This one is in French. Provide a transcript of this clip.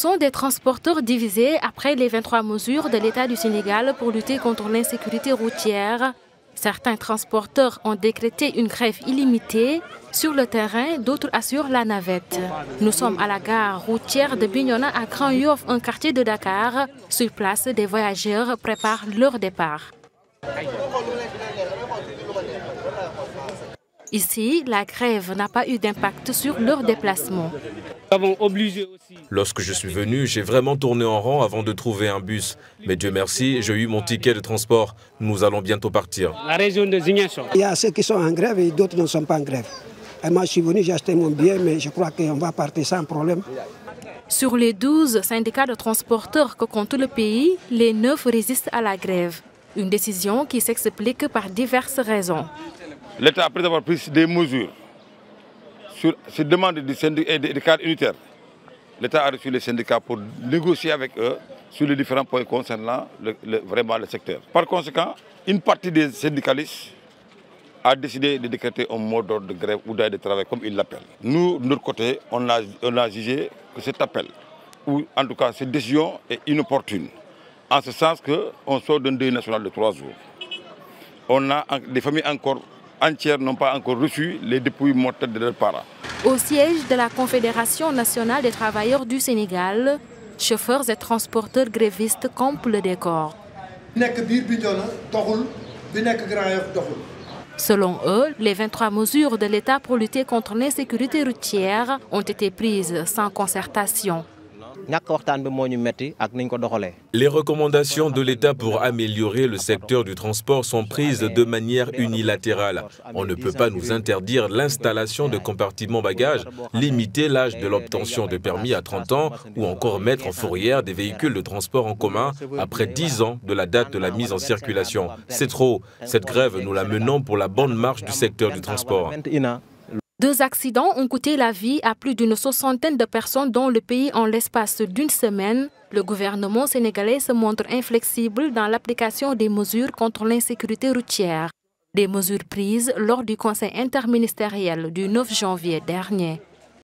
Sont des transporteurs divisés après les 23 mesures de l'État du Sénégal pour lutter contre l'insécurité routière. Certains transporteurs ont décrété une grève illimitée. Sur le terrain, d'autres assurent la navette. Nous sommes à la gare routière de Bignona à Grand Yoff, un quartier de Dakar. Sur place, des voyageurs préparent leur départ. Ici, la grève n'a pas eu d'impact sur leur déplacement. Lorsque je suis venu, j'ai vraiment tourné en rond avant de trouver un bus. Mais Dieu merci, j'ai eu mon ticket de transport. Nous allons bientôt partir. Il y a ceux qui sont en grève et d'autres ne sont pas en grève. Et moi, je suis venu, j'ai acheté mon billet, mais je crois qu'on va partir sans problème. Sur les 12 syndicats de transporteurs que compte le pays, les 9 résistent à la grève. Une décision qui s'explique par diverses raisons. L'État, après avoir pris des mesures sur ces demandes du syndicat et des cadres unitaires, l'État a reçu les syndicats pour négocier avec eux sur les différents points concernant vraiment le secteur. Par conséquent, une partie des syndicalistes a décidé de décréter un mot d'ordre de grève ou d'arrêt de travail, comme ils l'appellent. Nous, de notre côté, on a jugé que cet appel, ou en tout cas cette décision, est inopportune. En ce sens qu'on sort d'un deuil national de 3 jours. On a des familles entières n'ont pas encore reçu les dépouilles mortelles de leurs parents. Au siège de la Confédération nationale des travailleurs du Sénégal, chauffeurs et transporteurs grévistes campent le décor. Selon eux, les 23 mesures de l'État pour lutter contre l'insécurité routière ont été prises sans concertation. Les recommandations de l'État pour améliorer le secteur du transport sont prises de manière unilatérale. On ne peut pas nous interdire l'installation de compartiments bagages, limiter l'âge de l'obtention de permis à 30 ans ou encore mettre en fourrière des véhicules de transport en commun après 10 ans de la date de la mise en circulation. C'est trop. Cette grève, nous la menons pour la bonne marche du secteur du transport. 2 accidents ont coûté la vie à plus d'une 60aine de personnes dans le pays en l'espace d'une semaine. Le gouvernement sénégalais se montre inflexible dans l'application des mesures contre l'insécurité routière. Des mesures prises lors du Conseil interministériel du 9 janvier dernier.